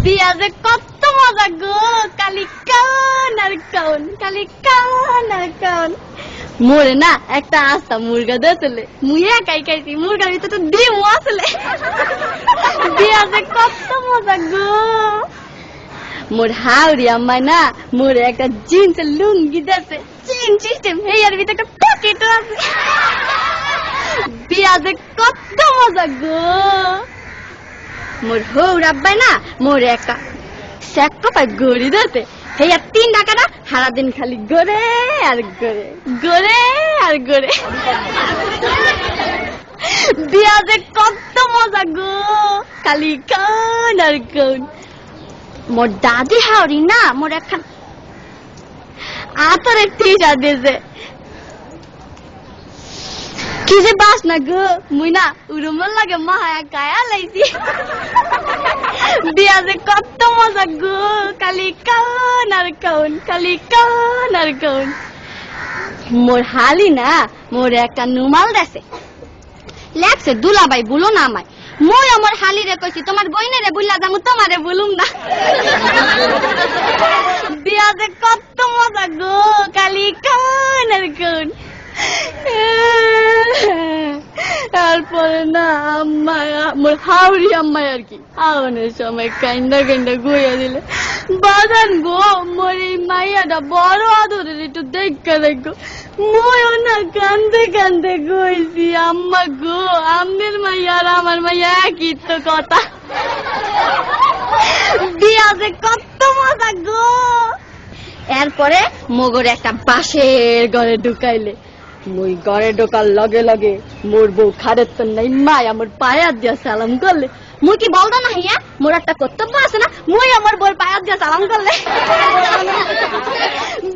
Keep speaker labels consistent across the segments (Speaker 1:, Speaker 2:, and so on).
Speaker 1: বিয়া যে কত মজা গো, কালি কান আর কান, কালি কান আর কান। মোরে না একটা আস্তা মুরগা দিয়েছিলে, মুই একাই খাইছি, মুরগার ভিতরে তো ডিমও আসলে। বিয়া যে কত মজা গো। মোর হাওড়ি আম্মাই না মোরে একটা জিন্সের লুঙ্গি দিয়েছে, চেন সিস্টেম, হেয়ার ভিতরে একটা পকেটও আছে। বিয়া যে কত মজা গো। মোর হৌর আব্বাই না মোরে একটা স্যাক্রোফাই গড়ি দিয়েছে, হেয়ার 3 টাকা না সারাদিন খালি গড়ে আর গড়ে, গড়ে আর গড়ে। বিয়া যে কত মজা গো, খালি কান আর কান। মোর দাদি হাওড়ি না মোর একখান আতরের টিশা দিয়েছে, কি যে বাস না গো, মুই না উরুমল লাগে মায়া গায়া লাইছি। বিয়া যে কত মজা গো, খালি কান আর কান, খালি কান আর কান। মোর হালি না মোর একটা নুমাল দেছে, লেখছে দুলাবাই বলো না আমায়। মই আমার হালি রে কইছি তোমার বইনে রে বুল্লা যামু, তোমারে বলুম না। বিয়া যে কত মজা গো, খালি কান আর কান। তারপরে না আম্মা মোর হাওড়ি আম্মাই আর কি আওয়ানোর সময় কাইন্দা কাইন্দা গইয়া দিলে, বাজান গো মোর এই মাইয়াটা বড় আদরের, একটু দেখা দেখো। ময়ও না কান্দে কান্দে গইছি, আম্মা গো আম্মের মাইয়া আর আমার মাইয়া একই তো কথা। বিয়া যে কত মজা গো। এরপরে মগর একটা বাঁশের ঘরে ঢুকাইলে, মুই ঘরে ঢোকার লগে লগে মোর বউ খারের তো নাই মাই আমার পায়া দিয়া সালাম করলে। মুই কি বলতো না হিয়া মোর একটা কর্তব্য আছে না, মুই আমার বউর পায়া দিয়া সালাম করলে।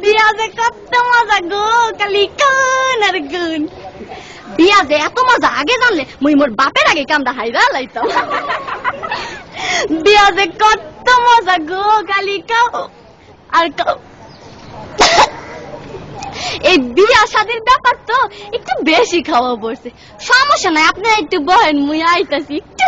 Speaker 1: বিয়া যে কত মজা গো, খালি কান আর কান। বিয়া যে এত মজা আগে জানলে মুই মোর বাপের আগে কামটা হাইরা লাইতাম। বিয়া যে কত মজা গো, খালি কাও আর কাও। এই বিয়া শাদীর ব্যাপার তো একটু বেশি খাওয়া পড়ছে, সমস্যা নাই, আপনারা একটু বহেন, মুই আইতাছি একটু।